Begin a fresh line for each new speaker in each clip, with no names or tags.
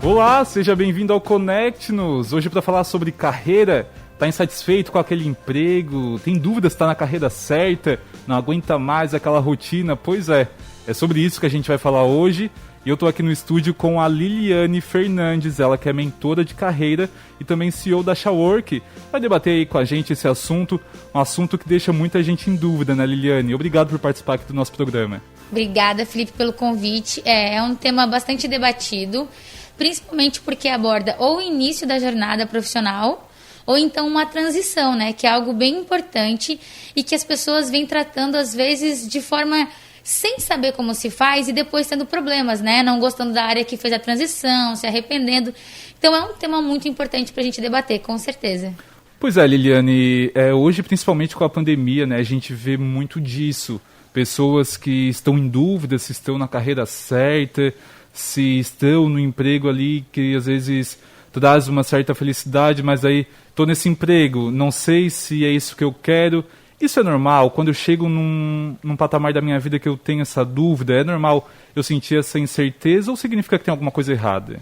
Olá, seja bem-vindo ao Conecte-nos. Hoje para falar sobre carreira. Tá insatisfeito com aquele emprego? Tem dúvidas se tá na carreira certa? Não aguenta mais aquela rotina? Pois é sobre isso que a gente vai falar hoje. E eu tô aqui no estúdio com a Liliane Fernandes, ela que é mentora de carreira e também CEO da Shawork. Vai debater aí com a gente esse assunto, um assunto que deixa muita gente em dúvida, né, Liliane? Obrigado por participar aqui do nosso programa.
Obrigada, Felipe, pelo convite. É um tema bastante debatido, principalmente porque aborda ou o início da jornada profissional ou então uma transição, né, que é algo bem importante e que as pessoas vêm tratando às vezes de forma sem saber como se faz e depois tendo problemas, né, não gostando da área que fez a transição, se arrependendo. Então é um tema muito importante para a gente debater, com certeza.
Pois é, Liliane, hoje principalmente com a pandemia, né, a gente vê muito disso. Pessoas que estão em dúvida se estão na carreira certa, se estão no emprego ali que às vezes traz uma certa felicidade, mas aí estou nesse emprego, não sei se é isso que eu quero. Isso é normal? Quando eu chego num patamar da minha vida que eu tenho essa dúvida, é normal eu sentir essa incerteza ou significa que tem alguma coisa errada?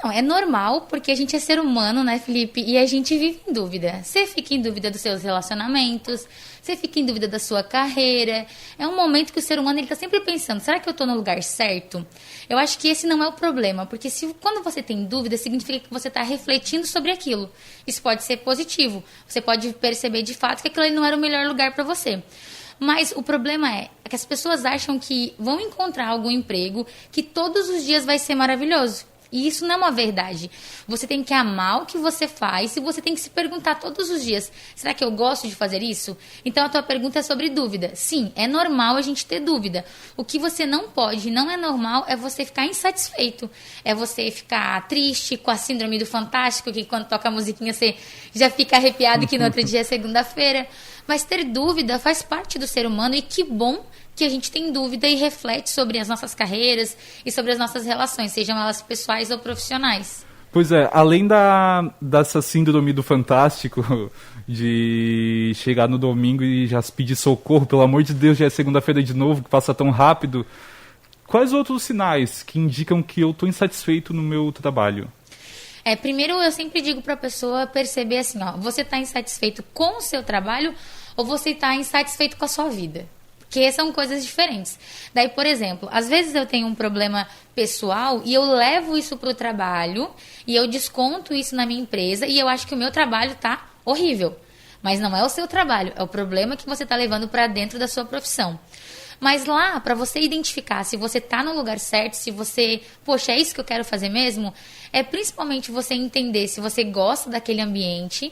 Não, é normal porque a gente é ser humano, né, Felipe? E a gente vive em dúvida. Você fica em dúvida dos seus relacionamentos, você fica em dúvida da sua carreira. É um momento que o ser humano está sempre pensando, será que eu estou no lugar certo? Eu acho que esse não é o problema, porque quando você tem dúvida, significa que você está refletindo sobre aquilo. Isso pode ser positivo. Você pode perceber de fato que aquilo ali não era o melhor lugar para você. Mas o problema é que as pessoas acham que vão encontrar algum emprego que todos os dias vai ser maravilhoso. E isso não é uma verdade. Você tem que amar o que você faz e você tem que se perguntar todos os dias, será que eu gosto de fazer isso? Então a tua pergunta é sobre dúvida. Sim, é normal a gente ter dúvida. O que você não pode, não é normal, é você ficar insatisfeito. É você ficar triste, com a síndrome do Fantástico, que quando toca a musiquinha você já fica arrepiado que no outro dia é segunda-feira. Mas ter dúvida faz parte do ser humano e que bom que a gente tem dúvida e reflete sobre as nossas carreiras e sobre as nossas relações, sejam elas pessoais ou profissionais.
Pois é, além dessa síndrome do Fantástico, de chegar no domingo e já pedir socorro, pelo amor de Deus, já é segunda-feira de novo, que passa tão rápido, quais outros sinais que indicam que eu estou insatisfeito no meu trabalho?
Primeiro eu sempre digo para a pessoa perceber assim, você está insatisfeito com o seu trabalho ou você está insatisfeito com a sua vida? Porque são coisas diferentes. Daí, por exemplo, às vezes eu tenho um problema pessoal e eu levo isso para o trabalho e eu desconto isso na minha empresa e eu acho que o meu trabalho tá horrível. Mas não é o seu trabalho, é o problema que você está levando para dentro da sua profissão. Mas lá, para você identificar se você está no lugar certo, se você, poxa, é isso que eu quero fazer mesmo, é principalmente você entender se você gosta daquele ambiente,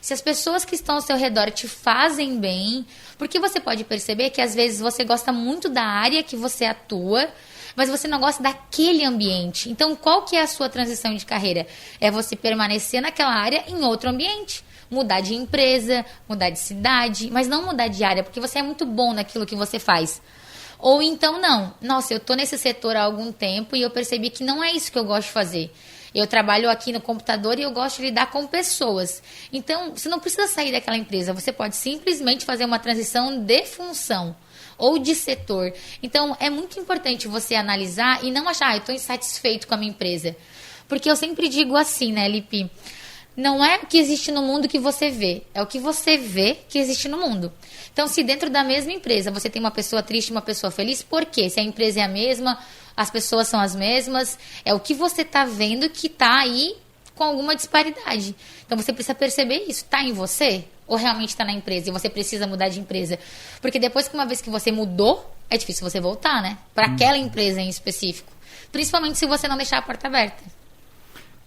se as pessoas que estão ao seu redor te fazem bem, porque você pode perceber que às vezes você gosta muito da área que você atua, mas você não gosta daquele ambiente. Então, qual que é a sua transição de carreira? É você permanecer naquela área em outro ambiente. Mudar de empresa, mudar de cidade, mas não mudar de área, porque você é muito bom naquilo que você faz. Ou então não. Nossa, eu tô nesse setor há algum tempo e eu percebi que não é isso que eu gosto de fazer. Eu trabalho aqui no computador e eu gosto de lidar com pessoas. Então, você não precisa sair daquela empresa. Você pode simplesmente fazer uma transição de função ou de setor. Então, é muito importante você analisar e não achar, eu estou insatisfeito com a minha empresa. Porque eu sempre digo assim, né, Lipe? Não é o que existe no mundo que você vê, é o que você vê que existe no mundo. Então, se dentro da mesma empresa você tem uma pessoa triste e uma pessoa feliz, por quê? Se a empresa é a mesma, as pessoas são as mesmas, é o que você está vendo que está aí com alguma disparidade. Então, você precisa perceber isso. Está em você ou realmente está na empresa? E você precisa mudar de empresa. Porque depois que uma vez que você mudou, é difícil você voltar, né? Para aquela empresa em específico. Principalmente se você não deixar a porta aberta.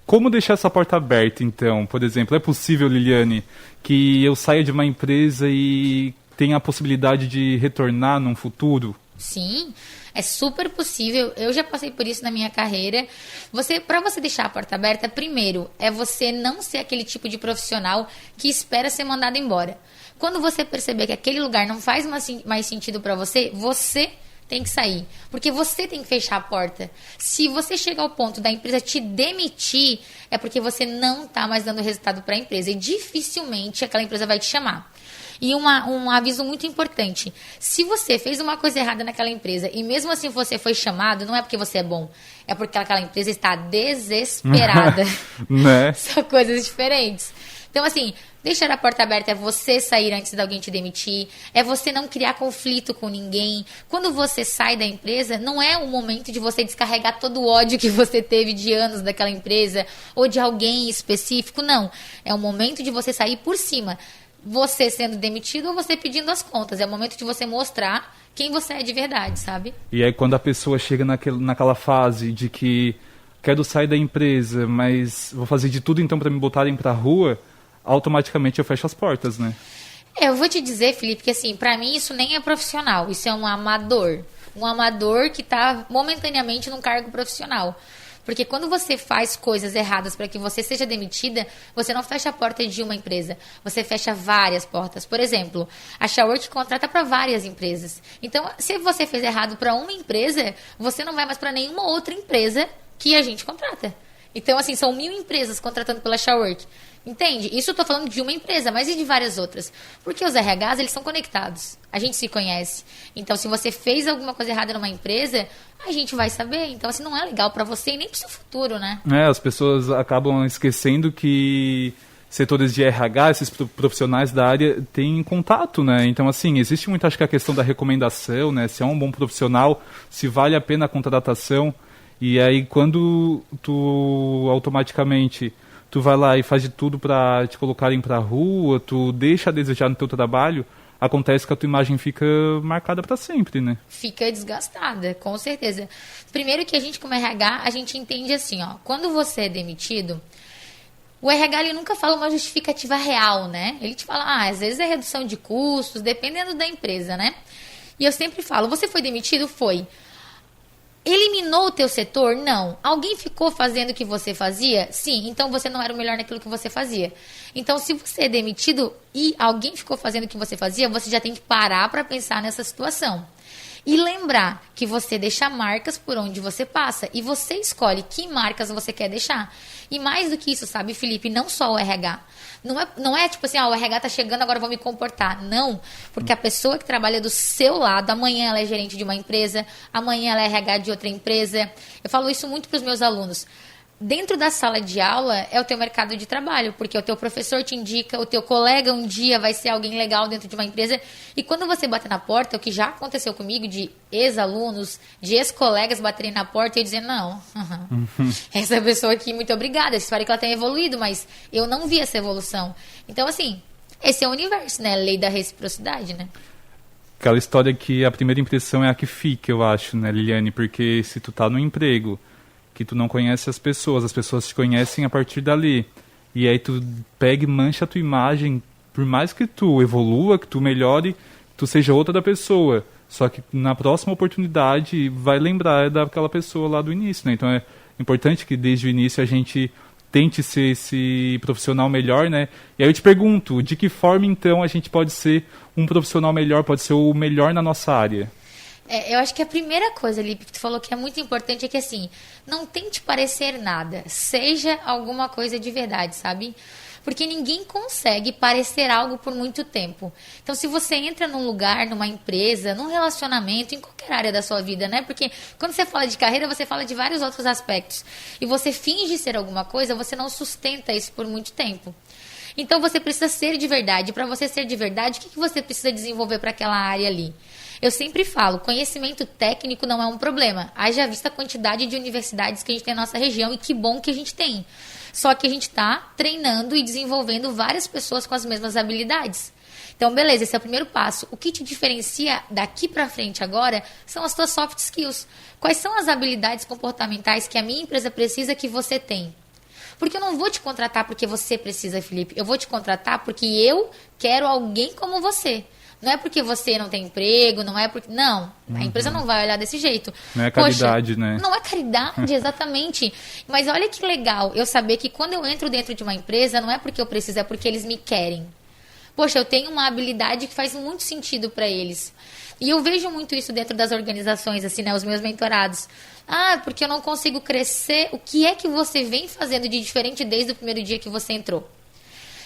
Como deixar essa porta aberta, então? Por exemplo, é possível, Liliane, que eu saia de uma empresa e tenha a possibilidade de retornar num futuro?
Sim, é super possível. Eu já passei por isso na minha carreira. Para você deixar a porta aberta, primeiro, é você não ser aquele tipo de profissional que espera ser mandado embora. Quando você perceber que aquele lugar não faz mais sentido para você, você tem que sair, porque você tem que fechar a porta. Se você chega ao ponto da empresa te demitir, é porque você não está mais dando resultado para a empresa e dificilmente aquela empresa vai te chamar. E um aviso muito importante. Se você fez uma coisa errada naquela empresa e mesmo assim você foi chamado, não é porque você é bom. É porque aquela empresa está desesperada.
Né?
São coisas diferentes. Então, assim, deixar a porta aberta é você sair antes de alguém te demitir, é você não criar conflito com ninguém. Quando você sai da empresa, não é o momento de você descarregar todo o ódio que você teve de anos daquela empresa ou de alguém específico, não. É o momento de você sair por cima. Você sendo demitido ou você pedindo as contas. É o momento de você mostrar quem você é de verdade, sabe?
E aí quando a pessoa chega naquela fase de que quero sair da empresa, mas vou fazer de tudo então para me botarem pra rua, automaticamente eu fecho as portas, né?
Eu vou te dizer, Felipe, que assim, pra mim isso nem é profissional, isso é um amador. Um amador que tá momentaneamente num cargo profissional. Porque quando você faz coisas erradas para que você seja demitida, você não fecha a porta de uma empresa, você fecha várias portas. Por exemplo, a Shawork contrata para várias empresas. Então, se você fez errado para uma empresa, você não vai mais para nenhuma outra empresa que a gente contrata. Então, assim, são 1000 empresas contratando pela Shawork. Entende? Isso eu tô falando de uma empresa, mas e de várias outras? Porque os RHs, eles são conectados. A gente se conhece. Então, se você fez alguma coisa errada numa empresa, a gente vai saber. Então, assim, não é legal pra você e nem pro seu futuro, né?
As pessoas acabam esquecendo que setores de RH, esses profissionais da área, têm contato, né? Então, assim, existe muito, acho que a questão da recomendação, né? Se é um bom profissional, se vale a pena a contratação. E aí, quando tu automaticamente tu vai lá e faz de tudo para te colocarem pra rua, tu deixa a desejar no teu trabalho, acontece que a tua imagem fica marcada para sempre, né?
Fica desgastada, com certeza. Primeiro que a gente, como RH, a gente entende assim, ó, quando você é demitido, o RH ele nunca fala uma justificativa real, né? Ele te fala, às vezes é redução de custos, dependendo da empresa, né? E eu sempre falo, você foi demitido? Foi. Eliminou o teu setor? Não. Alguém ficou fazendo o que você fazia? Sim. Então você não era o melhor naquilo que você fazia. Então, se você é demitido e alguém ficou fazendo o que você fazia, você já tem que parar para pensar nessa situação. E lembrar que você deixa marcas por onde você passa. E você escolhe que marcas você quer deixar. E mais do que isso, sabe, Felipe? Não só o RH. Não é tipo assim, o RH tá chegando, agora eu vou me comportar. Não, porque a pessoa que trabalha do seu lado, amanhã ela é gerente de uma empresa, amanhã ela é RH de outra empresa. Eu falo isso muito para os meus alunos. Dentro da sala de aula é o teu mercado de trabalho, porque o teu professor te indica, o teu colega um dia vai ser alguém legal dentro de uma empresa. E quando você bater na porta, o que já aconteceu comigo, de ex-alunos, de ex-colegas baterem na porta e eu dizer, não, essa pessoa aqui, muito obrigada, espero que ela tenha evoluído, mas eu não vi essa evolução. Então, assim, esse é o universo, né? A lei da reciprocidade, né?
Aquela história que a primeira impressão é a que fica, eu acho, né, Liliane? Porque se tu tá no emprego que tu não conhece as pessoas te conhecem a partir dali. E aí tu pega e mancha a tua imagem, por mais que tu evolua, que tu melhore, tu seja outra da pessoa. Só que na próxima oportunidade vai lembrar daquela pessoa lá do início, né? Então é importante que desde o início a gente tente ser esse profissional melhor, né? E aí eu te pergunto, de que forma então a gente pode ser um profissional melhor, pode ser o melhor na nossa área?
Eu acho que a primeira coisa, Lipe, que tu falou que é muito importante é que, assim, não tente parecer nada. Seja alguma coisa de verdade, sabe? Porque ninguém consegue parecer algo por muito tempo. Então, se você entra num lugar, numa empresa, num relacionamento, em qualquer área da sua vida, né? Porque quando você fala de carreira, você fala de vários outros aspectos. E você finge ser alguma coisa, você não sustenta isso por muito tempo. Então, você precisa ser de verdade. Para você ser de verdade, o que você precisa desenvolver para aquela área ali? Eu sempre falo, conhecimento técnico não é um problema. Haja vista a quantidade de universidades que a gente tem na nossa região e que bom que a gente tem. Só que a gente está treinando e desenvolvendo várias pessoas com as mesmas habilidades. Então, beleza, esse é o primeiro passo. O que te diferencia daqui para frente agora são as tuas soft skills. Quais são as habilidades comportamentais que a minha empresa precisa que você tem? Porque eu não vou te contratar porque você precisa, Felipe. Eu vou te contratar porque eu quero alguém como você. Não é porque você não tem emprego, não é porque... Não, a empresa não vai olhar desse jeito.
Não é caridade, né?
Não é caridade, exatamente. Mas olha que legal eu saber que quando eu entro dentro de uma empresa, não é porque eu preciso, é porque eles me querem. Poxa, eu tenho uma habilidade que faz muito sentido para eles. E eu vejo muito isso dentro das organizações, assim, né? Os meus mentorados. Porque eu não consigo crescer. O que é que você vem fazendo de diferente desde o primeiro dia que você entrou?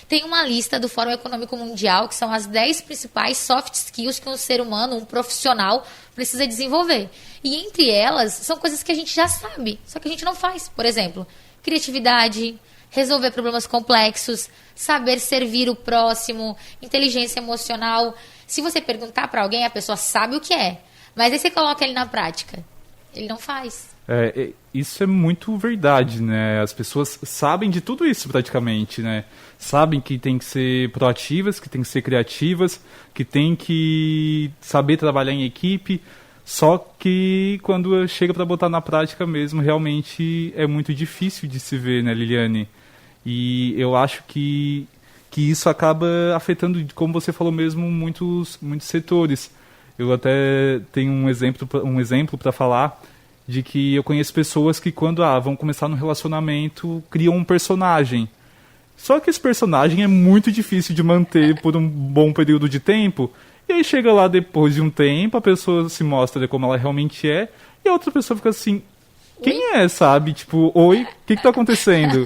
Tem uma lista do Fórum Econômico Mundial, que são as 10 principais soft skills que um ser humano, um profissional, precisa desenvolver. E entre elas, são coisas que a gente já sabe, só que a gente não faz. Por exemplo, criatividade, resolver problemas complexos, saber servir o próximo, inteligência emocional. Se você perguntar para alguém, a pessoa sabe o que é, mas aí você coloca ele na prática, ele não faz.
Isso é muito verdade, né? As pessoas sabem de tudo isso praticamente, né? Sabem que tem que ser proativas, que tem que ser criativas, que tem que saber trabalhar em equipe, só que quando chega para botar na prática mesmo, realmente é muito difícil de se ver, né, Liliane? E eu acho que isso acaba afetando, como você falou mesmo, muitos setores. Eu até tenho um exemplo para falar de que eu conheço pessoas que quando vão começar no relacionamento, criam um personagem. Só que esse personagem é muito difícil de manter por um bom período de tempo. E aí chega lá depois de um tempo, a pessoa se mostra como ela realmente é, e a outra pessoa fica assim, quem é, sabe? Tipo, oi, o que tá acontecendo?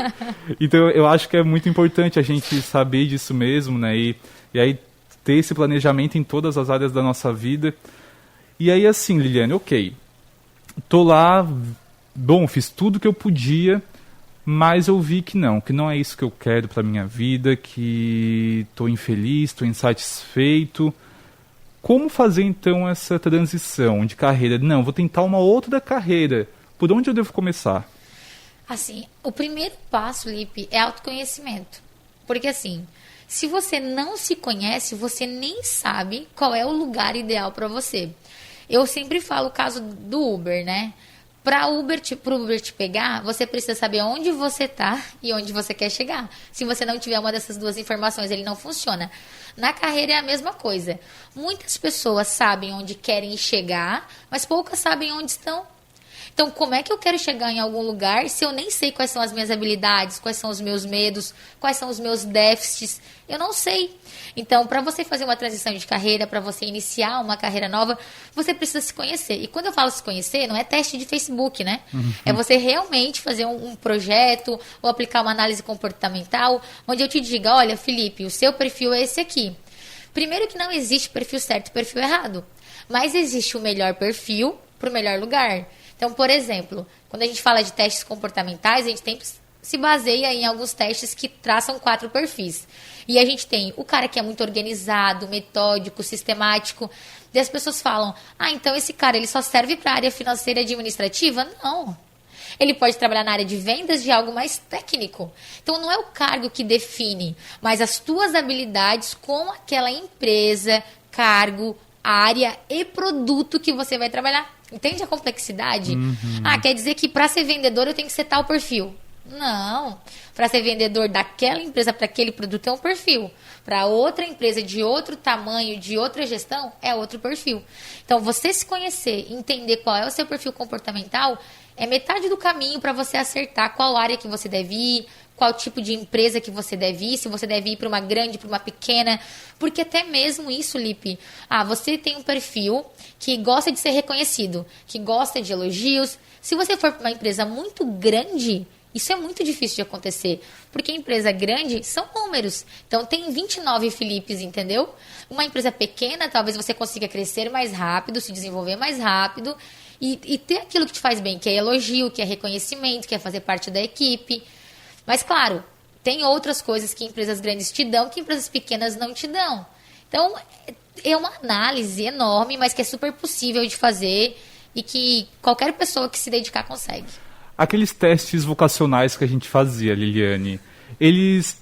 Então eu acho que é muito importante a gente saber disso mesmo, né? E aí ter esse planejamento em todas as áreas da nossa vida. E aí assim, Liliane, ok, tô lá, bom, fiz tudo que eu podia, mas eu vi que não é isso que eu quero pra minha vida, que tô infeliz, tô insatisfeito. Como fazer então essa transição de carreira? Não, vou tentar uma outra carreira. Por onde eu devo começar?
Assim, o primeiro passo, Lipe, é autoconhecimento. Porque assim, se você não se conhece, você nem sabe qual é o lugar ideal para você. Eu sempre falo o caso do Uber, né? Para o Uber te pegar, você precisa saber onde você está e onde você quer chegar. Se você não tiver uma dessas duas informações, ele não funciona. Na carreira é a mesma coisa. Muitas pessoas sabem onde querem chegar, mas poucas sabem onde estão. Então, como é que eu quero chegar em algum lugar se eu nem sei quais são as minhas habilidades, quais são os meus medos, quais são os meus déficits? Eu não sei. Então, para você fazer uma transição de carreira, para você iniciar uma carreira nova, você precisa se conhecer. E quando eu falo se conhecer, não é teste de Facebook, né? Uhum. É você realmente fazer um projeto ou aplicar uma análise comportamental, onde eu te diga, olha, Felipe, o seu perfil é esse aqui. Primeiro que não existe perfil certo e perfil errado, mas existe o melhor perfil para o melhor lugar. Então, por exemplo, quando a gente fala de testes comportamentais, a gente sempre se baseia em alguns testes que traçam 4 perfis. E a gente tem o cara que é muito organizado, metódico, sistemático. E as pessoas falam, então esse cara ele só serve para a área financeira e administrativa? Não. Ele pode trabalhar na área de vendas de algo mais técnico. Então, não é o cargo que define, mas as tuas habilidades com aquela empresa, cargo, área e produto que você vai trabalhar. Entende a complexidade? Uhum. Quer dizer que para ser vendedor eu tenho que ser tal perfil. Não. Para ser vendedor daquela empresa para aquele produto é um perfil. Para outra empresa de outro tamanho, de outra gestão, é outro perfil. Então, você se conhecer, entender qual é o seu perfil comportamental, é metade do caminho para você acertar qual área que você deve ir, qual tipo de empresa que você deve ir, se você deve ir para uma grande, para uma pequena. Porque até mesmo isso, Lipe, você tem um perfil que gosta de ser reconhecido, que gosta de elogios. Se você for para uma empresa muito grande, isso é muito difícil de acontecer, porque empresa grande são números. Então, tem 29 Filipes, entendeu? Uma empresa pequena, talvez você consiga crescer mais rápido, se desenvolver mais rápido e ter aquilo que te faz bem, que é elogio, que é reconhecimento, que é fazer parte da equipe. Mas, claro, tem outras coisas que empresas grandes te dão que empresas pequenas não te dão. Então, é uma análise enorme, mas que é super possível de fazer e que qualquer pessoa que se dedicar consegue.
Aqueles testes vocacionais que a gente fazia, Liliane, eles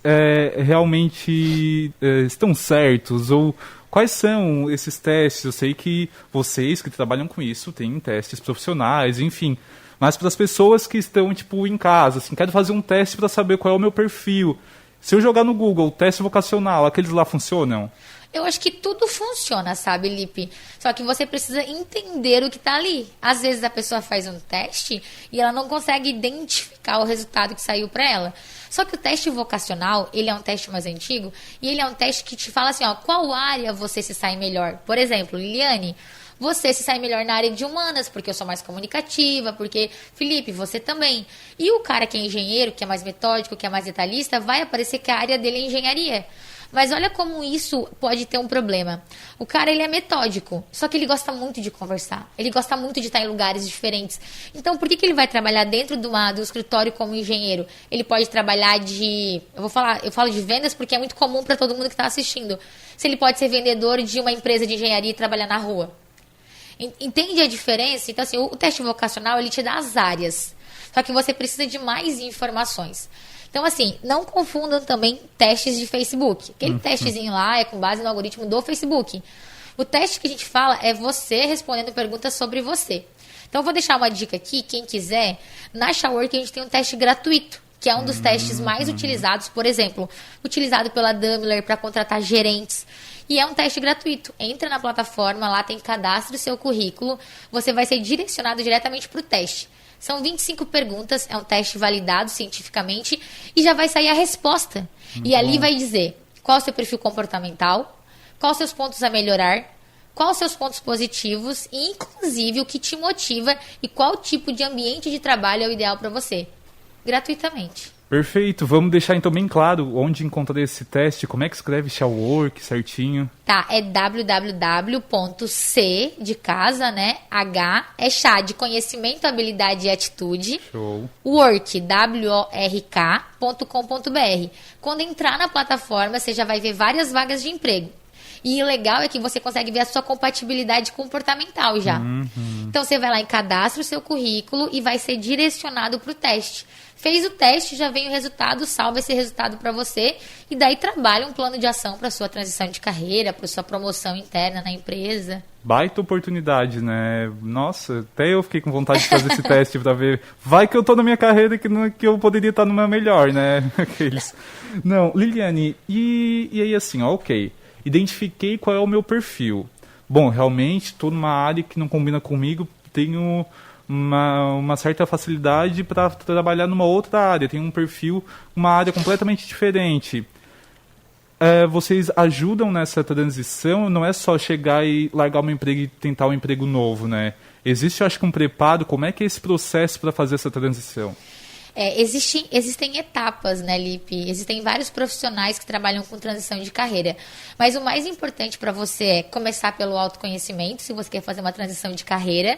realmente estão certos? Ou quais são esses testes? Eu sei que vocês que trabalham com isso têm testes profissionais, enfim. Mas para as pessoas que estão em casa, assim, quero fazer um teste para saber qual é o meu perfil. Se eu jogar no Google, teste vocacional, aqueles lá funcionam?
Eu acho que tudo funciona, sabe, Lipe? Só que você precisa entender o que está ali. Às vezes a pessoa faz um teste e ela não consegue identificar o resultado que saiu para ela. Só que o teste vocacional, ele é um teste mais antigo e ele é um teste que te fala assim, qual área você se sai melhor. Por exemplo, Liliane, Você se sai melhor na área de humanas, porque eu sou mais comunicativa, porque, Felipe, você também. E o cara que é engenheiro, que é mais metódico, que é mais detalhista, vai aparecer que a área dele é engenharia. Mas olha como isso pode ter um problema. O cara, ele é metódico, só que ele gosta muito de conversar. Ele gosta muito de estar em lugares diferentes. Então, por que ele vai trabalhar dentro do escritório como engenheiro? Ele pode trabalhar eu falo de vendas porque é muito comum para todo mundo que está assistindo. Se ele pode ser vendedor de uma empresa de engenharia e trabalhar na rua. Entende a diferença? Então, assim, o teste vocacional, ele te dá as áreas. Só que você precisa de mais informações. Então, assim, não confundam também testes de Facebook. Aquele testezinho lá é com base no algoritmo do Facebook. O teste que a gente fala é você respondendo perguntas sobre você. Então, eu vou deixar uma dica aqui, quem quiser. Na Showerwork, a gente tem um teste gratuito, que é um dos testes mais utilizados, por exemplo, utilizado pela Daimler para contratar gerentes. E é um teste gratuito. Entra na plataforma, lá tem cadastro do seu currículo, você vai ser direcionado diretamente para o teste. São 25 perguntas, é um teste validado cientificamente e já vai sair a resposta. E ali vai dizer qual é o seu perfil comportamental, quais os seus pontos a melhorar, quais os seus pontos positivos e, inclusive, o que te motiva e qual tipo de ambiente de trabalho é o ideal para você. Gratuitamente.
Perfeito. Vamos deixar então bem claro onde encontrar esse teste. Como é que escreve Showerwork certinho?
Tá, é www.c de casa, né? H é chá de conhecimento, habilidade e atitude.
Show.
Work, work.com.br. Quando entrar na plataforma, você já vai ver várias vagas de emprego. E o legal é que você consegue ver a sua compatibilidade comportamental já. Então, você vai lá em cadastra o seu currículo e vai ser direcionado para o teste. Fez o teste, já vem o resultado, salva esse resultado para você e daí trabalha um plano de ação para sua transição de carreira, para sua promoção interna na empresa.
Baita oportunidade, né? Nossa, até eu fiquei com vontade de fazer esse teste para ver. Vai que eu tô na minha carreira que eu poderia estar numa melhor, né? Aqueles. Não, Liliane, e aí assim, ó, ok. Identifiquei qual é o meu perfil. Bom, realmente, estou numa área que não combina comigo, tenho uma certa facilidade para trabalhar numa outra área, tenho um perfil, uma área completamente diferente. Vocês ajudam nessa transição, não é só chegar e largar um emprego e tentar um emprego novo, né? Existe, eu acho que um preparo, como é que é esse processo para fazer essa transição?
Existem etapas, né, Lipe? Existem vários profissionais que trabalham com transição de carreira. Mas o mais importante para você é começar pelo autoconhecimento, se você quer fazer uma transição de carreira.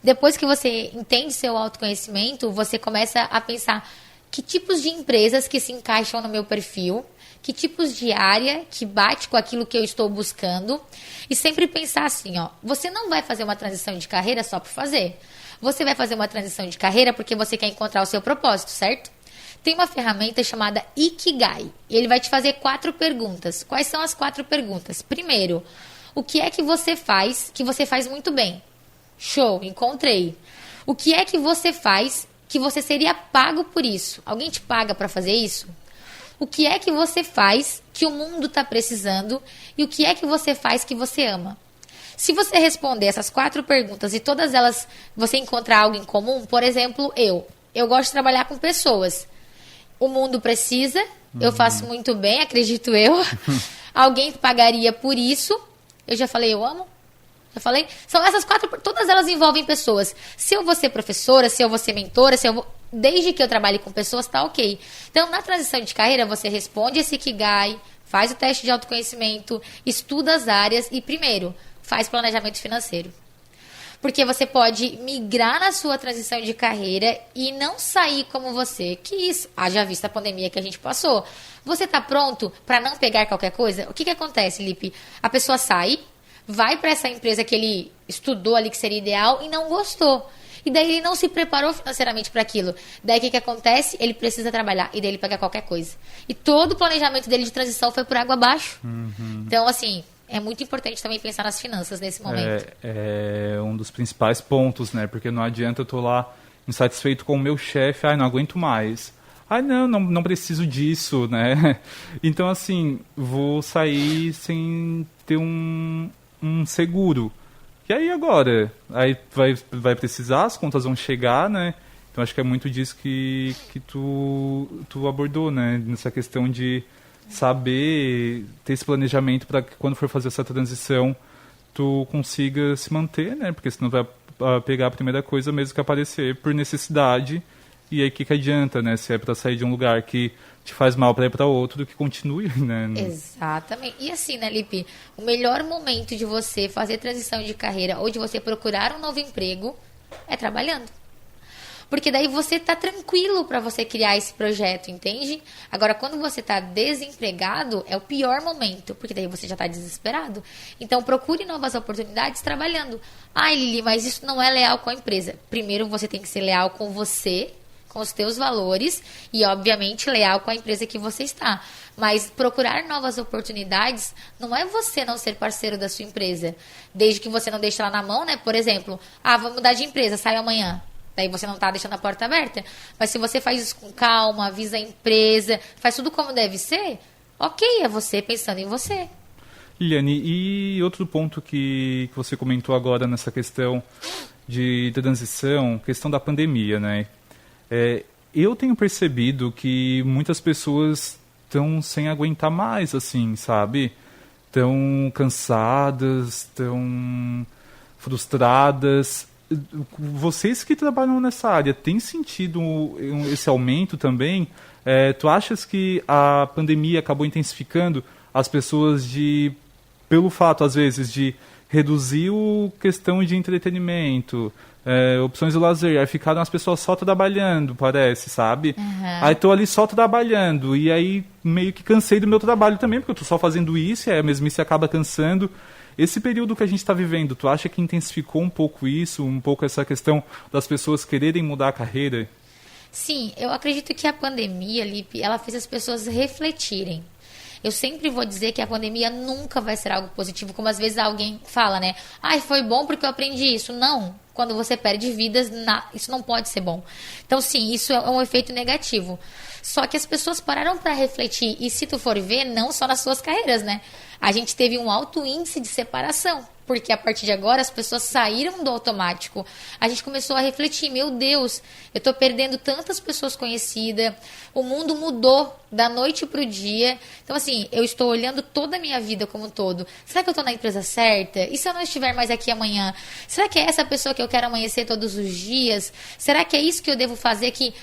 Depois que você entende seu autoconhecimento, você começa a pensar que tipos de empresas que se encaixam no meu perfil, que tipos de área que bate com aquilo que eu estou buscando. E sempre pensar assim, ó, você não vai fazer uma transição de carreira só por fazer. Você vai fazer uma transição de carreira porque você quer encontrar o seu propósito, certo? Tem uma ferramenta chamada Ikigai. E ele vai te fazer 4 perguntas. Quais são as 4 perguntas? Primeiro, o que é que você faz muito bem? Show, encontrei. O que é que você faz que você seria pago por isso? Alguém te paga para fazer isso? O que é que você faz que o mundo está precisando? E o que é que você faz que você ama? Se você responder essas 4 perguntas e todas elas você encontrar algo em comum, por exemplo, eu gosto de trabalhar com pessoas. O mundo precisa, eu faço muito bem, acredito eu. Alguém pagaria por isso. Eu já falei, eu amo. Já falei? São essas 4, todas elas envolvem pessoas. Se eu vou ser professora, se eu vou ser mentora, desde que eu trabalhe com pessoas, tá ok. Então, na transição de carreira, você responde esse Ikigai, faz o teste de autoconhecimento, estuda as áreas e, primeiro, faz planejamento financeiro. Porque você pode migrar na sua transição de carreira e não sair como você quis. Haja vista a pandemia que a gente passou. Você está pronto para não pegar qualquer coisa? O que acontece, Lipe? A pessoa sai, vai para essa empresa que ele estudou ali que seria ideal e não gostou. E daí ele não se preparou financeiramente para aquilo. Daí o que acontece? Ele precisa trabalhar e daí ele pega qualquer coisa. E todo o planejamento dele de transição foi por água abaixo. Então, assim, é muito importante também pensar nas finanças nesse momento.
É um dos principais pontos, né? Porque não adianta eu tô lá insatisfeito com o meu chefe, não aguento mais. Não preciso disso, né? Então, assim, vou sair sem ter um seguro. E aí agora? Aí vai precisar, as contas vão chegar, né? Então acho que é muito disso que tu abordou, né? Nessa questão de saber ter esse planejamento para que quando for fazer essa transição tu consiga se manter, né? Porque senão vai pegar a primeira coisa mesmo que aparecer por necessidade. E aí, o que adianta, né? Se é para sair de um lugar que te faz mal para ir para outro, que continue, né?
Exatamente. E assim, né, Lipe? O melhor momento de você fazer transição de carreira ou de você procurar um novo emprego é trabalhando. Porque daí você tá tranquilo para você criar esse projeto, entende? Agora, quando você tá desempregado, é o pior momento, porque daí você já tá desesperado. Então, procure novas oportunidades trabalhando. Ai, Lili, mas isso não é leal com a empresa. Primeiro, você tem que ser leal com você, com os teus valores e, obviamente, leal com a empresa que você está. Mas procurar novas oportunidades não é você não ser parceiro da sua empresa. Desde que você não deixe ela na mão, né? Por exemplo, vou mudar de empresa, saio amanhã. Daí você não está deixando a porta aberta. Mas se você faz isso com calma, avisa a empresa, faz tudo como deve ser, ok, é você pensando em você.
Liliane, e outro ponto que você comentou agora nessa questão de transição, questão da pandemia, né? Eu tenho percebido que muitas pessoas estão sem aguentar mais, assim, sabe? Estão cansadas, estão frustradas. Vocês que trabalham nessa área, têm sentido esse aumento também? Tu achas que a pandemia acabou intensificando as pessoas pelo fato, às vezes, de reduzir a questão de entretenimento, opções de lazer, aí ficaram as pessoas só trabalhando, parece, sabe?
Uhum.
Aí tô ali só trabalhando, e aí meio que cansei do meu trabalho também, porque eu tô só fazendo isso, e a mesmice acaba cansando. Esse período que a gente está vivendo, tu acha que intensificou um pouco isso, um pouco essa questão das pessoas quererem mudar a carreira?
Sim, eu acredito que a pandemia, Lipe, ela fez as pessoas refletirem. Eu sempre vou dizer que a pandemia nunca vai ser algo positivo, como às vezes alguém fala, né? Foi bom porque eu aprendi isso. Não, quando você perde vidas, isso não pode ser bom. Então, sim, isso é um efeito negativo. Só que as pessoas pararam para refletir, e se tu for ver, não só nas suas carreiras, né? A gente teve um alto índice de separação, porque a partir de agora as pessoas saíram do automático. A gente começou a refletir, meu Deus, eu tô perdendo tantas pessoas conhecidas, o mundo mudou da noite pro dia. Então, assim, eu estou olhando toda a minha vida como um todo. Será que eu tô na empresa certa? E se eu não estiver mais aqui amanhã? Será que é essa pessoa que eu quero amanhecer todos os dias? Será que é isso que eu devo fazer que...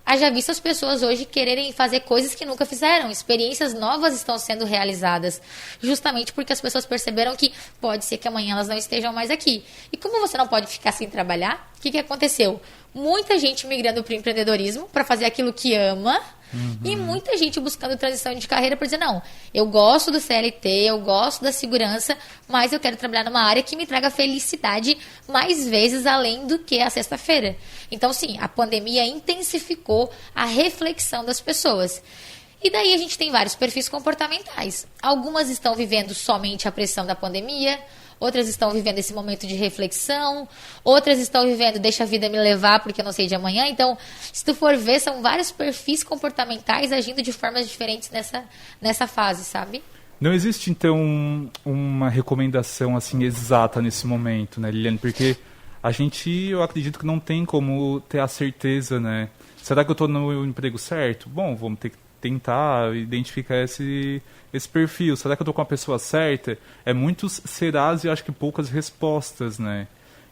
Haja visto as pessoas hoje quererem fazer coisas que nunca fizeram. Experiências novas estão sendo realizadas. Justamente porque as pessoas perceberam que pode ser que amanhã elas não estejam mais aqui. E como você não pode ficar sem trabalhar, o que aconteceu? Muita gente migrando para o empreendedorismo, para fazer aquilo que ama. Uhum. E muita gente buscando transição de carreira para dizer, não, eu gosto do CLT, eu gosto da segurança, mas eu quero trabalhar numa área que me traga felicidade mais vezes além do que a sexta-feira. Então, sim, a pandemia intensificou a reflexão das pessoas. E daí a gente tem vários perfis comportamentais. Algumas estão vivendo somente a pressão da pandemia, outras estão vivendo esse momento de reflexão, outras estão vivendo deixa a vida me levar porque eu não sei de amanhã. Então, se tu for ver, são vários perfis comportamentais agindo de formas diferentes nessa fase, sabe?
Não existe, então, uma recomendação assim exata nesse momento, né, Liliane? Porque eu acredito que não tem como ter a certeza, né? Será que eu estou no emprego certo? Bom, vamos ter que tentar identificar esse perfil. Será que eu estou com a pessoa certa? É muitos serás e acho que poucas respostas, né?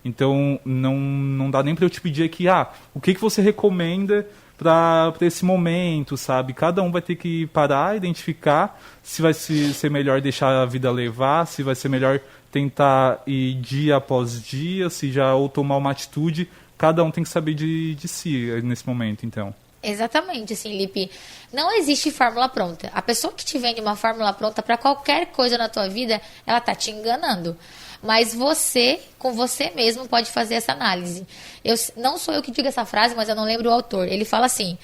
Então, não dá nem para eu te pedir aqui, o que você recomenda para esse momento, sabe? Cada um vai ter que parar, identificar se vai ser melhor deixar a vida levar, se vai ser melhor tentar ir dia após dia, se já ou tomar uma atitude. Cada um tem que saber de si nesse momento, então.
Exatamente, assim, Lipe. Não existe fórmula pronta. A pessoa que te vende uma fórmula pronta para qualquer coisa na tua vida, ela tá te enganando. Mas você, com você mesmo, pode fazer essa análise. Não sou eu que digo essa frase, mas eu não lembro o autor. Ele fala assim,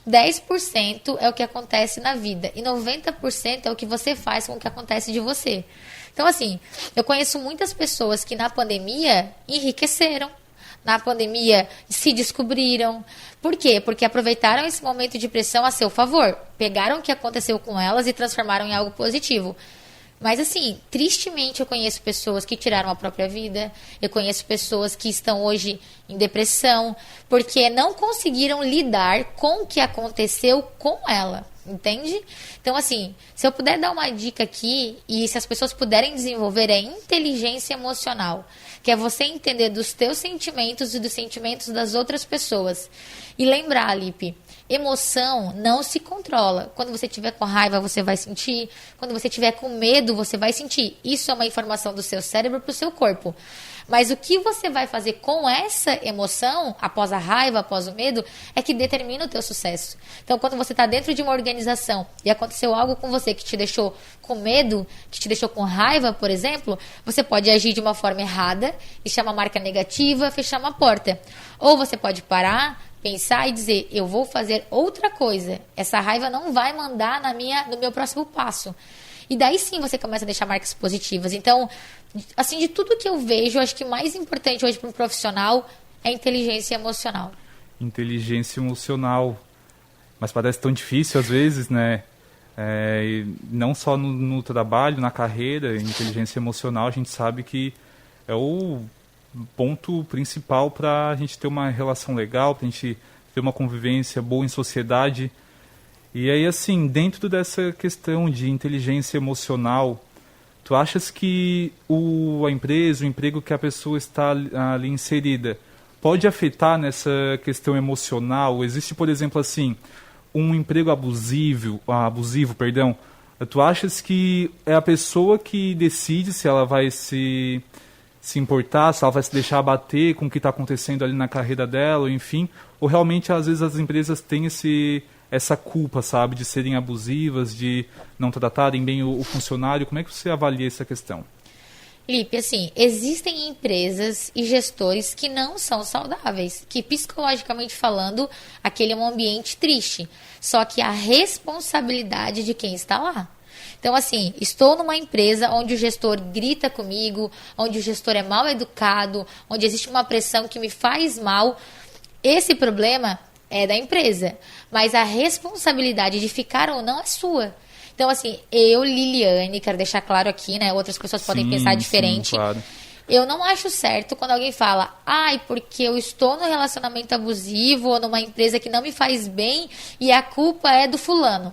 10% é o que acontece na vida e 90% é o que você faz com o que acontece de você. Então, assim, eu conheço muitas pessoas que na pandemia enriqueceram. Na pandemia se descobriram. Por quê? Porque aproveitaram esse momento de pressão a seu favor. Pegaram o que aconteceu com elas e transformaram em algo positivo. Mas assim, tristemente eu conheço pessoas que tiraram a própria vida. Eu conheço pessoas que estão hoje em depressão porque não conseguiram lidar com o que aconteceu com ela. entende? Então, assim, se eu puder dar uma dica aqui, e se as pessoas puderem desenvolver, é inteligência emocional, que é você entender dos teus sentimentos e dos sentimentos das outras pessoas. E lembrar, Lipe, emoção não se controla. Quando você estiver com raiva, você vai sentir. Quando você estiver com medo, você vai sentir. Isso é uma informação do seu cérebro para o seu corpo. Mas o que você vai fazer com essa emoção, após a raiva, após o medo, é que determina o teu sucesso. Então, quando você está dentro de uma organização e aconteceu algo com você que te deixou com medo, que te deixou com raiva, por exemplo, você pode agir de uma forma errada, deixar uma marca negativa, fechar uma porta. Ou você pode parar, pensar e dizer, eu vou fazer outra coisa. Essa raiva não vai mandar no meu próximo passo. E daí sim você começa a deixar marcas positivas. Então, assim, de tudo que eu vejo, acho que o mais importante hoje para um profissional é a inteligência emocional.
Inteligência emocional. Mas parece tão difícil às vezes, né? Não só no trabalho, na carreira, inteligência emocional, a gente sabe que é o ponto principal para a gente ter uma relação legal, para a gente ter uma convivência boa em sociedade. E aí, assim, dentro dessa questão de inteligência emocional, tu achas que a empresa, o emprego que a pessoa está ali inserida, pode afetar nessa questão emocional? Existe, por exemplo, assim, um emprego abusivo, tu achas que é a pessoa que decide se ela vai se importar, se ela vai se deixar abater com o que está acontecendo ali na carreira dela, enfim, ou realmente, às vezes, as empresas têm essa culpa, sabe, de serem abusivas, de não tratarem bem o funcionário? Como é que você avalia essa questão?
Lipe, assim, existem empresas e gestores que não são saudáveis, que psicologicamente falando, aquele é um ambiente triste. Só que a responsabilidade de quem está lá. Então, assim, estou numa empresa onde o gestor grita comigo, onde o gestor é mal educado, onde existe uma pressão que me faz mal. Esse problema é da empresa, mas a responsabilidade de ficar ou não é sua. Então, assim, eu, Liliane, quero deixar claro aqui, né? Outras pessoas podem pensar diferente. Sim, claro. Eu não acho certo quando alguém fala, porque eu estou no relacionamento abusivo ou numa empresa que não me faz bem e a culpa é do fulano.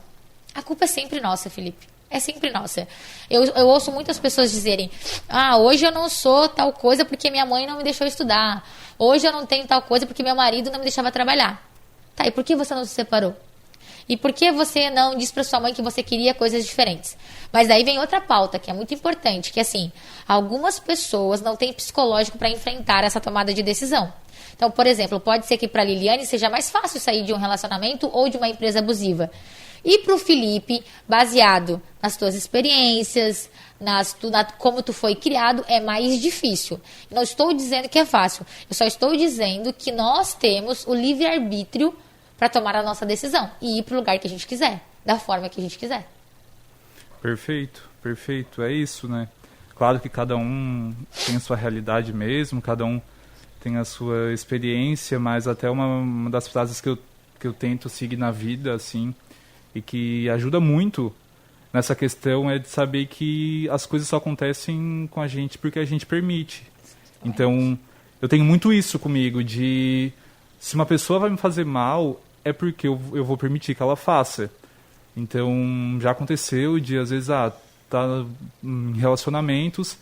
A culpa é sempre nossa, Felipe. É sempre nossa. Eu ouço muitas pessoas dizerem, hoje eu não sou tal coisa porque minha mãe não me deixou estudar. Hoje eu não tenho tal coisa porque meu marido não me deixava trabalhar. Tá, e por que você não se separou? E por que você não disse para sua mãe que você queria coisas diferentes? Mas daí vem outra pauta, que é muito importante, que é assim, algumas pessoas não têm psicológico para enfrentar essa tomada de decisão. Então, por exemplo, pode ser que para a Liliane seja mais fácil sair de um relacionamento ou de uma empresa abusiva. E para o Felipe, baseado nas tuas experiências, como tu foi criado, é mais difícil. Não estou dizendo que é fácil, eu só estou dizendo que nós temos o livre-arbítrio para tomar a nossa decisão e ir para o lugar que a gente quiser, da forma que a gente quiser.
Perfeito, perfeito. É isso, né? Claro que cada um tem a sua realidade mesmo, cada um tem a sua experiência, mas até uma das frases que eu tento seguir na vida, assim, e que ajuda muito nessa questão é de saber que as coisas só acontecem com a gente porque a gente permite. Então, eu tenho muito isso comigo, de se uma pessoa vai me fazer mal, é porque eu vou permitir que ela faça. Então, já aconteceu de, às vezes, tá em relacionamentos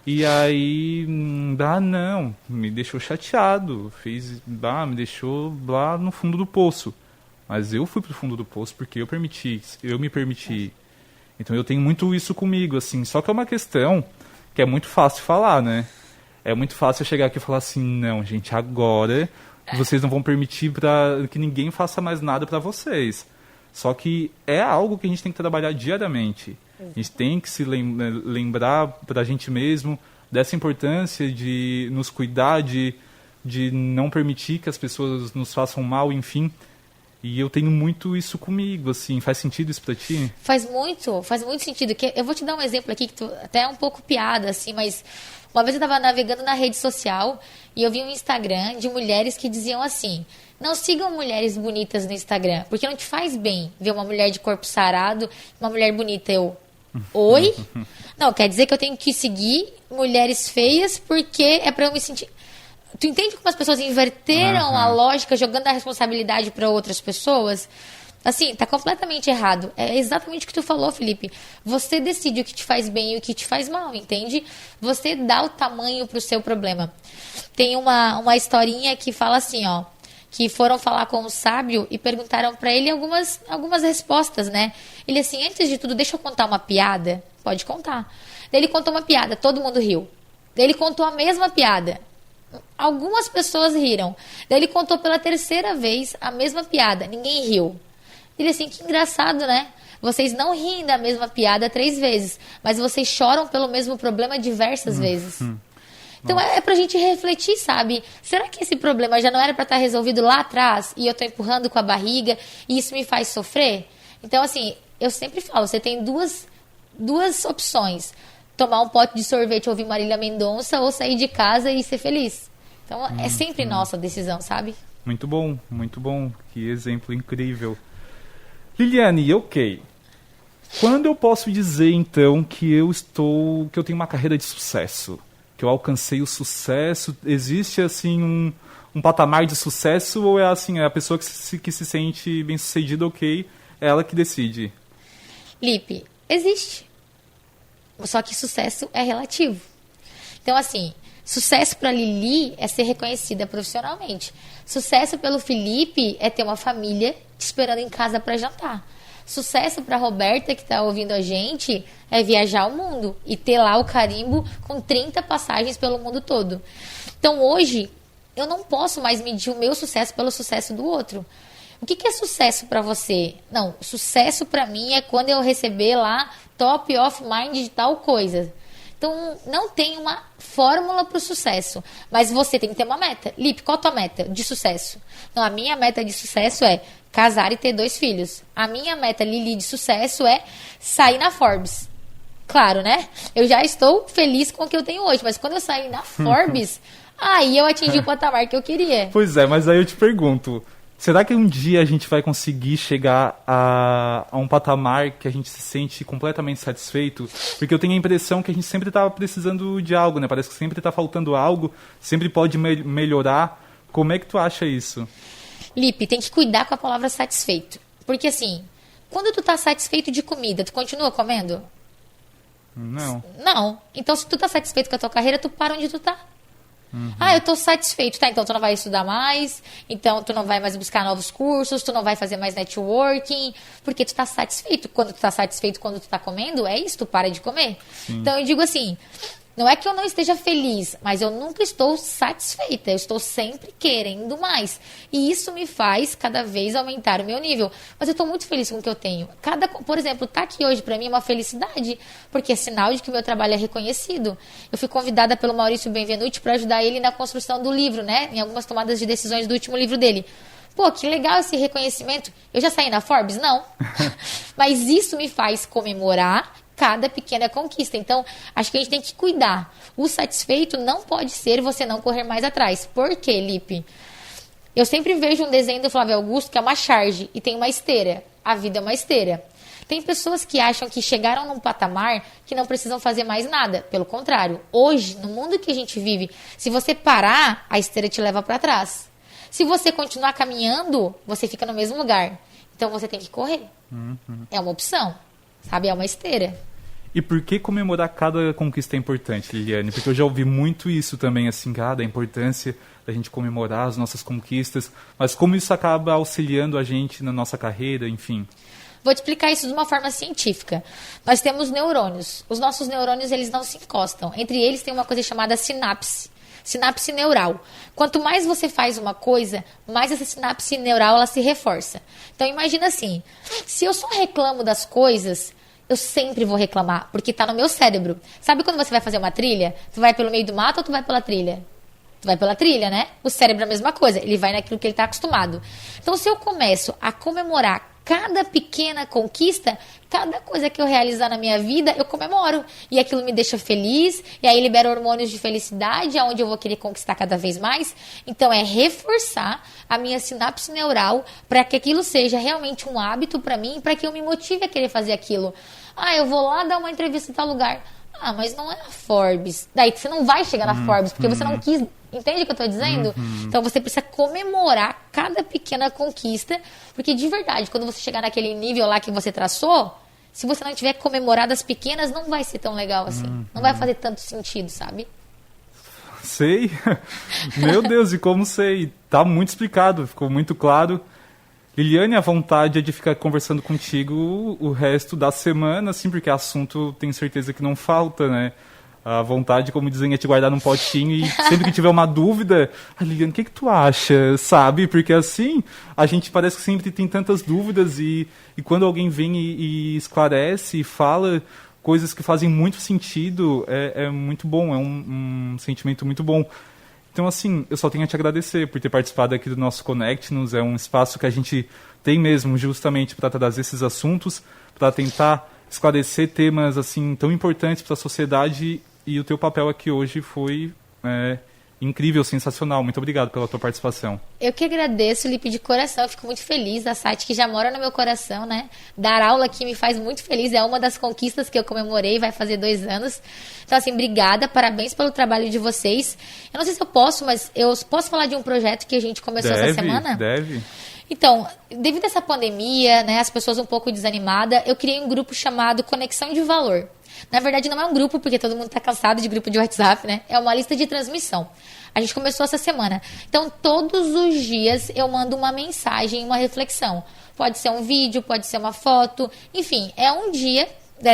e aí, não, me deixou chateado, me deixou lá no fundo do poço. Mas eu fui pro fundo do poço porque eu me permiti. Então, eu tenho muito isso comigo, assim. Só que é uma questão que é muito fácil falar, né? É muito fácil eu chegar aqui e falar assim, não, gente, agora vocês não vão permitir que ninguém faça mais nada para vocês. Só que é algo que a gente tem que trabalhar diariamente. A gente tem que se lembrar para a gente mesmo dessa importância de nos cuidar, de não permitir que as pessoas nos façam mal, enfim. E eu tenho muito isso comigo, assim. Faz sentido isso pra ti?
Faz muito sentido. Eu vou te dar um exemplo aqui, que até é um pouco piada, assim, mas uma vez eu estava navegando na rede social e eu vi um Instagram de mulheres que diziam assim, não sigam mulheres bonitas no Instagram, porque não te faz bem ver uma mulher de corpo sarado e uma mulher bonita. Oi? Não, quer dizer que eu tenho que seguir mulheres feias porque é pra eu me sentir... Tu entende como as pessoas inverteram a lógica, jogando a responsabilidade para outras pessoas? Assim, tá completamente errado. É exatamente o que tu falou, Felipe. Você decide o que te faz bem e o que te faz mal, entende? Você dá o tamanho pro seu problema. Tem uma historinha que fala assim, ó, que foram falar com um sábio e perguntaram pra ele algumas respostas, né? Ele assim, antes de tudo, deixa eu contar uma piada. Pode contar. Daí ele contou uma piada, todo mundo riu. Daí ele contou a mesma piada. Algumas pessoas riram. Daí ele contou pela terceira vez a mesma piada. Ninguém riu. Ele assim, que engraçado, né? Vocês não riem da mesma piada 3 vezes, mas vocês choram pelo mesmo problema diversas vezes. Então é pra gente refletir, sabe? Será que esse problema já não era pra estar resolvido lá atrás e eu tô empurrando com a barriga e isso me faz sofrer? Então, assim, eu sempre falo, você tem duas opções. Tomar um pote de sorvete e ouvir Marília Mendonça ou sair de casa e ser feliz. Então, é sempre nossa decisão, sabe?
Muito bom. Que exemplo incrível. Liliane, ok. Quando eu posso dizer, então, que eu tenho uma carreira de sucesso? Que eu alcancei o sucesso? Existe, assim, um patamar de sucesso ou é, assim, é a pessoa que se sente bem-sucedida, ok, é ela que decide?
Lipe, existe. Só que sucesso é relativo. Então, assim, sucesso para Lili é ser reconhecida profissionalmente. Sucesso pelo Felipe é ter uma família te esperando em casa para jantar. Sucesso para Roberta, que está ouvindo a gente, é viajar o mundo e ter lá o carimbo com 30 passagens pelo mundo todo. Então, hoje, eu não posso mais medir o meu sucesso pelo sucesso do outro. O que é sucesso para você? Não, sucesso para mim é quando eu receber lá top of mind de tal coisa. Então, não tem uma fórmula para o sucesso, mas você tem que ter uma meta. Lipe, qual a tua meta de sucesso? Não, a minha meta de sucesso é casar e ter 2 filhos. A minha meta, Lili, de sucesso é sair na Forbes. Claro, né? Eu já estou feliz com o que eu tenho hoje, mas quando eu sair na Forbes, aí eu atingi o patamar que eu queria.
Pois é, mas aí eu te pergunto, será que um dia a gente vai conseguir chegar a um patamar que a gente se sente completamente satisfeito? Porque eu tenho a impressão que a gente sempre está precisando de algo, né? Parece que sempre está faltando algo, sempre pode melhorar. Como é que tu acha isso?
Lipe, tem que cuidar com a palavra satisfeito. Porque assim, quando tu tá satisfeito de comida, tu continua comendo?
Não.
Não. Então, se tu tá satisfeito com a tua carreira, tu para onde tu tá. Eu tô satisfeito. Tá, então tu não vai estudar mais, então tu não vai mais buscar novos cursos, tu não vai fazer mais networking, porque tu tá satisfeito. Quando tu tá satisfeito, quando tu tá comendo, é isso, tu para de comer.
Sim.
Então eu digo assim, não é que eu não esteja feliz, mas eu nunca estou satisfeita, eu estou sempre querendo mais. E isso me faz cada vez aumentar o meu nível. Mas eu estou muito feliz com o que eu tenho. Por exemplo, estar aqui hoje para mim é uma felicidade, porque é sinal de que o meu trabalho é reconhecido. Eu fui convidada pelo Maurício Benvenuti para ajudar ele na construção do livro, né? Em algumas tomadas de decisões do último livro dele. Pô, que legal esse reconhecimento. Eu já saí na Forbes? Não. Mas isso me faz comemorar cada pequena conquista. Então, acho que a gente tem que cuidar. O satisfeito não pode ser você não correr mais atrás. Por quê, Lipe? Eu sempre vejo um desenho do Flávio Augusto que é uma charge e tem uma esteira. A vida é uma esteira. Tem pessoas que acham que chegaram num patamar que não precisam fazer mais nada. Pelo contrário, hoje, no mundo que a gente vive, se você parar, a esteira te leva para trás. Se você continuar caminhando, você fica no mesmo lugar. Então, você tem que correr. É uma opção, sabe? É uma esteira.
E por que comemorar cada conquista é importante, Liliane? Porque eu já ouvi muito isso também, assim, da importância da gente comemorar as nossas conquistas, mas como isso acaba auxiliando a gente na nossa carreira, enfim.
Vou te explicar isso de uma forma científica. Nós temos neurônios. Os nossos neurônios, eles não se encostam. Entre eles tem uma coisa chamada sinapse. Sinapse neural. Quanto mais você faz uma coisa, mais essa sinapse neural ela se reforça. Então imagina assim, se eu só reclamo das coisas, eu sempre vou reclamar, porque tá no meu cérebro. Sabe quando você vai fazer uma trilha? Tu vai pelo meio do mato ou tu vai pela trilha? Tu vai pela trilha, né? O cérebro é a mesma coisa, ele vai naquilo que ele tá acostumado. Então se eu começo a comemorar cada pequena conquista, cada coisa que eu realizar na minha vida, eu comemoro. E aquilo me deixa feliz, e aí libera hormônios de felicidade, aonde eu vou querer conquistar cada vez mais. Então, é reforçar a minha sinapse neural para que aquilo seja realmente um hábito para mim, para que eu me motive a querer fazer aquilo. Eu vou lá dar uma entrevista em tal lugar. Ah, mas não é a Forbes. Daí você não vai chegar na Forbes, porque você não quis. Entende o que eu tô dizendo? Então você precisa comemorar cada pequena conquista, porque de verdade, quando você chegar naquele nível lá que você traçou, se você não tiver comemorado as pequenas, não vai ser tão legal assim. Não vai fazer tanto sentido, sabe?
Sei. Meu Deus, e como sei? Tá muito explicado, ficou muito claro. Liliane, a vontade é de ficar conversando contigo o resto da semana, assim, porque assunto tenho certeza que não falta, né? A vontade, como dizem, é te guardar num potinho e sempre que tiver uma dúvida, Liliane, o que tu acha, sabe? Porque assim, a gente parece que sempre tem tantas dúvidas e quando alguém vem e esclarece e fala coisas que fazem muito sentido, é muito bom, é um sentimento muito bom. Então, assim, eu só tenho a te agradecer por ter participado aqui do nosso Conecte-nos. É um espaço que a gente tem mesmo justamente para trazer esses assuntos, para tentar esclarecer temas assim tão importantes para a sociedade, e o teu papel aqui hoje foi incrível, sensacional. Muito obrigado pela tua participação.
Eu que agradeço, Lipe, de coração. Eu fico muito feliz. A site que já mora no meu coração, né? Dar aula aqui me faz muito feliz. É uma das conquistas que eu comemorei, vai fazer 2 anos. Então, assim, obrigada, parabéns pelo trabalho de vocês. Eu não sei se eu posso, mas eu posso falar de um projeto que a gente começou essa semana?
Deve.
Então, devido a essa pandemia, né, as pessoas um pouco desanimadas, eu criei um grupo chamado Conexão de Valor. Na verdade, não é um grupo, porque todo mundo está cansado de grupo de WhatsApp, né? É uma lista de transmissão. A gente começou essa semana. Então, todos os dias eu mando uma mensagem, uma reflexão. Pode ser um vídeo, pode ser uma foto. Enfim, é um dia,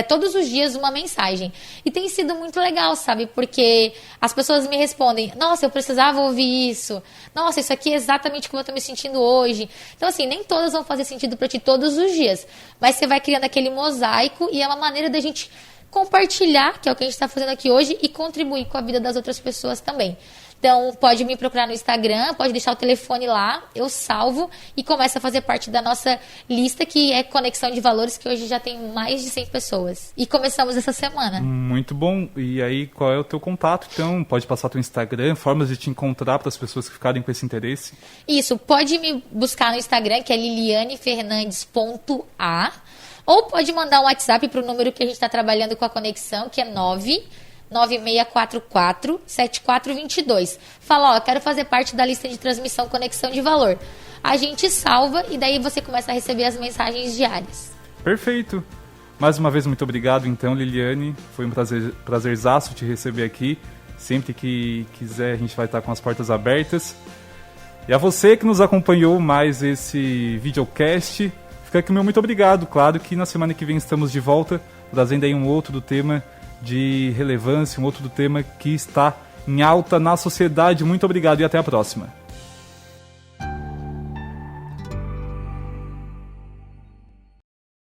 todos os dias uma mensagem. E tem sido muito legal, sabe? Porque as pessoas me respondem, nossa, eu precisava ouvir isso. Nossa, isso aqui é exatamente como eu estou me sentindo hoje. Então, assim, nem todas vão fazer sentido para ti todos os dias. Mas você vai criando aquele mosaico e é uma maneira da gente compartilhar, que é o que a gente está fazendo aqui hoje, e contribuir com a vida das outras pessoas também. Então, pode me procurar no Instagram, pode deixar o telefone lá, eu salvo e começo a fazer parte da nossa lista, que é Conexão de Valores, que hoje já tem mais de 100 pessoas. E começamos essa semana.
Muito bom. E aí, qual é o teu contato? Então, pode passar teu Instagram, formas de te encontrar para as pessoas que ficarem com esse interesse?
Isso, pode me buscar no Instagram, que é lilianefernandes.a, ou pode mandar um WhatsApp para o número que a gente está trabalhando com a conexão, que é 99644-7422. Fala, quero fazer parte da lista de transmissão Conexão de Valor. A gente salva e daí você começa a receber as mensagens diárias.
Perfeito. Mais uma vez, muito obrigado, então, Liliane. Foi um prazerzaço te receber aqui. Sempre que quiser, a gente vai estar com as portas abertas. E a você que nos acompanhou mais esse videocast, fica aqui o meu muito obrigado. Claro que na semana que vem estamos de volta, trazendo aí um outro tema de relevância, um outro tema que está em alta na sociedade. Muito obrigado e até a próxima.